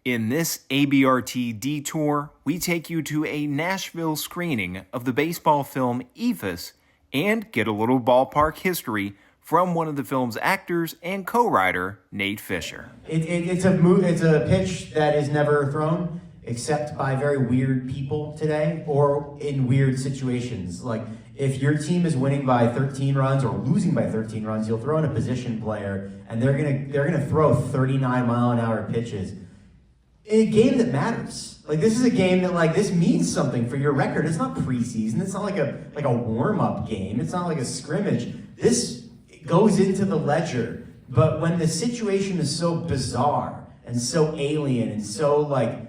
In this ABRT detour, we take you to a Nashville screening of the baseball film Eephus and get a little ballpark history from one of the film's actors and co-writer, Nate Fisher. It's a pitch that is never thrown except by very weird people today or in weird situations. Like if your team is winning by 13 runs or losing by 13 runs, you'll throw in a position player and they're gonna throw 39-mile-an-hour pitches. In a game that matters. Like this is a game that this means something for your record. It's not preseason. It's not like a warm-up game. It's not like a scrimmage. This goes into the ledger. But when the situation is so bizarre and so alien and so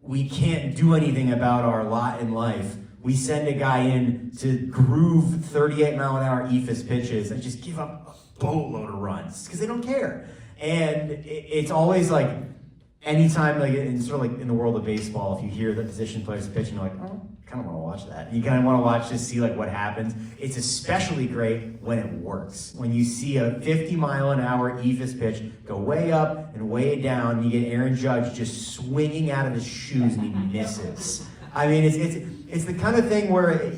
we can't do anything about our lot in life, we send a guy in to groove 38-mile-an-hour Eephus pitches and just give up a boatload of runs because they don't care. And it's always anytime, in the world of baseball, if you hear the position players pitching, you're like, oh, I kind of want to watch that. You kind of want to watch to see what happens. It's especially great when it works. When you see a 50-mile-an-hour Eephus pitch go way up and way down, and you get Aaron Judge just swinging out of his shoes and he misses. I mean, it's the kind of thing where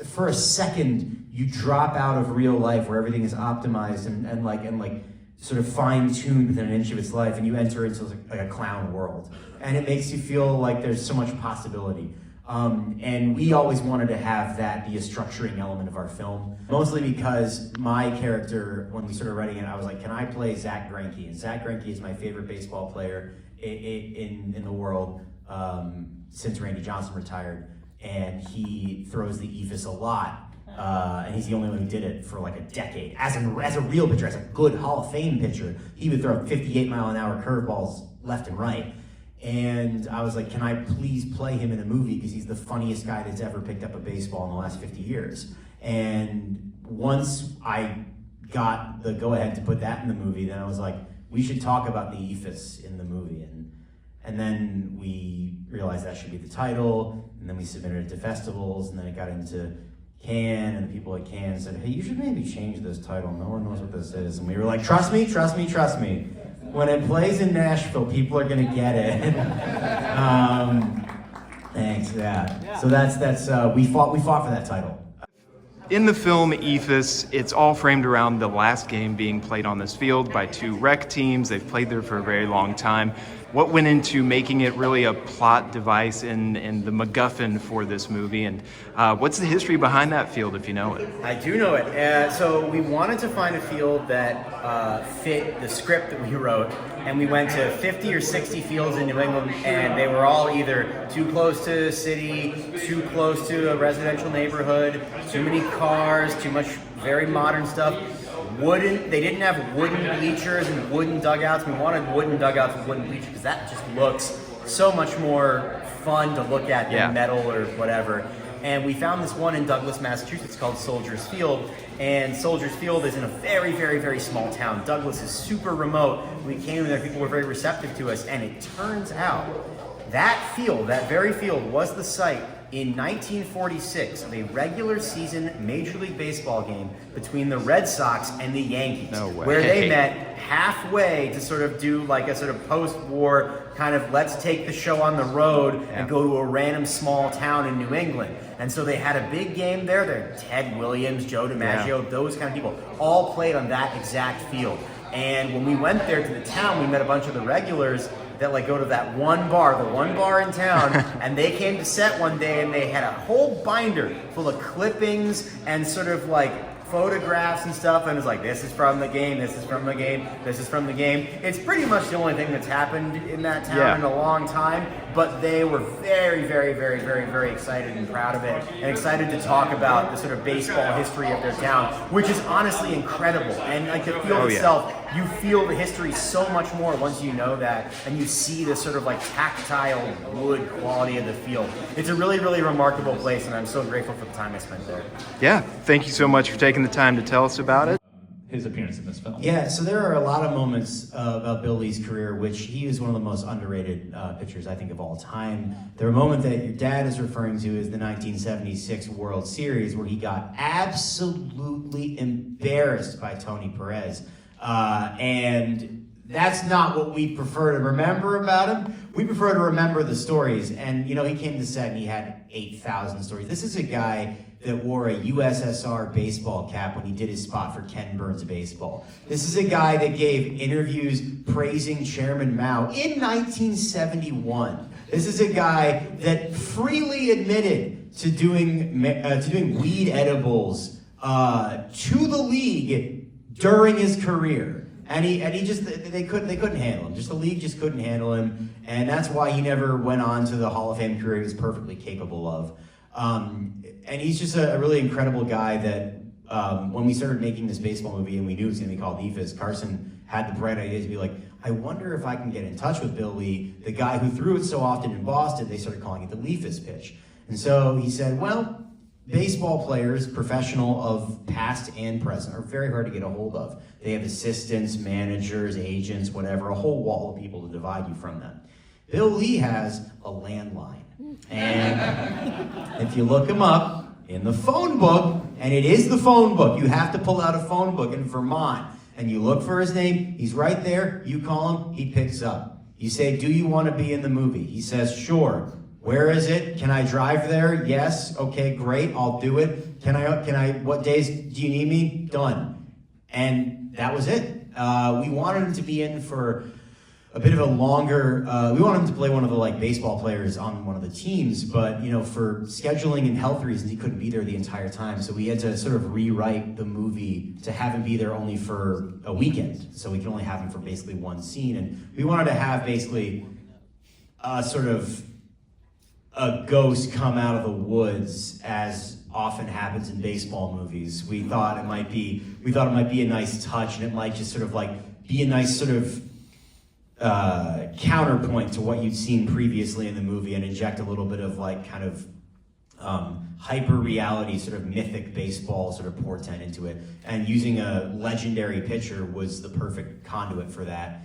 for a second you drop out of real life where everything is optimized and sort of fine-tuned within an inch of its life, and you enter into a clown world. And it makes you feel like there's so much possibility. And we always wanted to have that be a structuring element of our film, mostly because my character, when we started writing it, I was like, can I play Zach Greinke? And Zach Greinke is my favorite baseball player in the world since Randy Johnson retired. And he throws the Eephus a lot. And he's the only one who did it for a decade. As a real pitcher, as a good Hall of Fame pitcher, he would throw 58-mile-an-hour curveballs left and right. And I was like, can I please play him in a movie? Because he's the funniest guy that's ever picked up a baseball in the last 50 years. And once I got the go-ahead to put that in the movie, then I was like, we should talk about the Eephus in the movie. And then we realized that should be the title, and then we submitted it to festivals, and then it got into Cannes, and the people at Cannes said, hey, you should maybe change this title. No one knows what this is. And we were like, trust me, trust me, trust me. When it plays in Nashville, people are gonna get it. Thanks, yeah. So that's we fought for that title. In the film Eephus, it's all framed around the last game being played on this field by two rec teams. They've played there for a very long time. What went into making it really a plot device and the MacGuffin for this movie? And what's the history behind that field, if you know it? I do know it. So we wanted to find a field that fit the script that we wrote. And we went to 50 or 60 fields in New England, and they were all either too close to a city, too close to a residential neighborhood, too many cars, too much very modern stuff. They didn't have wooden bleachers and wooden dugouts. We wanted wooden dugouts with wooden bleachers because that just looks so much more fun to look at than metal or whatever. And we found this one in Douglas, Massachusetts called Soldiers Field. And Soldiers Field is in a very, very, very small town. Douglas is super remote. We came there, people were very receptive to us. And it turns out that field, that very field, was the site in 1946 of a regular season Major League Baseball game between the Red Sox and the Yankees. No way. Where they met halfway to sort of do a sort of post-war kind of let's take the show on the road and go to a random small town in New England. And so they had a big game there. There Ted Williams, Joe DiMaggio, those kind of people all played on that exact field. And when we went there to the town, we met a bunch of the regulars that go to that one bar, the one bar in town, and they came to set one day and they had a whole binder full of clippings and sort of photographs and stuff, and it was like, this is from the game, this is from the game, this is from the game. It's pretty much the only thing that's happened in that town in a long time, but they were very, very, very, very, very excited and proud of it, and excited to talk about the sort of baseball history of their town, which is honestly incredible. And the field itself, you feel the history so much more once you know that, and you see the sort of tactile wood quality of the field. It's a really, really remarkable place, and I'm so grateful for the time I spent there. Yeah, thank you so much for taking the time to tell us about it. his appearance in this film. Yeah, so there are a lot of moments about Bill Lee's career, which he is one of the most underrated pitchers, I think, of all time. The moment that your dad is referring to is the 1976 World Series, where he got absolutely embarrassed by Tony Perez. And that's not what we prefer to remember about him. We prefer to remember the stories. And, you know, he came to set and he had 8,000 stories. This is a guy that wore a USSR baseball cap when he did his spot for Ken Burns Baseball. This is a guy that gave interviews praising Chairman Mao in 1971. This is a guy that freely admitted to doing weed edibles to the league during his career. And he just, they couldn't handle him. Just the league just couldn't handle him. And that's why he never went on to the Hall of Fame career he was perfectly capable of. And he's just a really incredible guy that when we started making this baseball movie and we knew it was going to be called Eephus, Carson had the bright idea to be like, I wonder if I can get in touch with Bill Lee, the guy who threw it so often in Boston, they started calling it the Leephus pitch. And so he said, well, baseball players, professional of past and present, are very hard to get a hold of. They have assistants, managers, agents, whatever, a whole wall of people to divide you from them. Bill Lee has a landline. And if you look him up in the phone book, and it is the phone book, you have to pull out a phone book in Vermont, and you look for his name, he's right there, you call him, he picks up. You say, do you want to be in the movie? He says, sure. Where is it? Can I drive there? Yes. Okay, great, I'll do it. What days do you need me? Done. And that was it. We wanted him to be in for a bit of a longer, we wanted him to play one of the baseball players on one of the teams, but for scheduling and health reasons, he couldn't be there the entire time. So we had to sort of rewrite the movie to have him be there only for a weekend. So we can only have him for basically one scene. And we wanted to have basically sort of a ghost come out of the woods, as often happens in baseball movies. We thought it might be a nice touch, and it might just sort of be a nice sort of counterpoint to what you'd seen previously in the movie, and inject a little bit of hyper reality, sort of mythic baseball sort of portent into it. And using a legendary pitcher was the perfect conduit for that.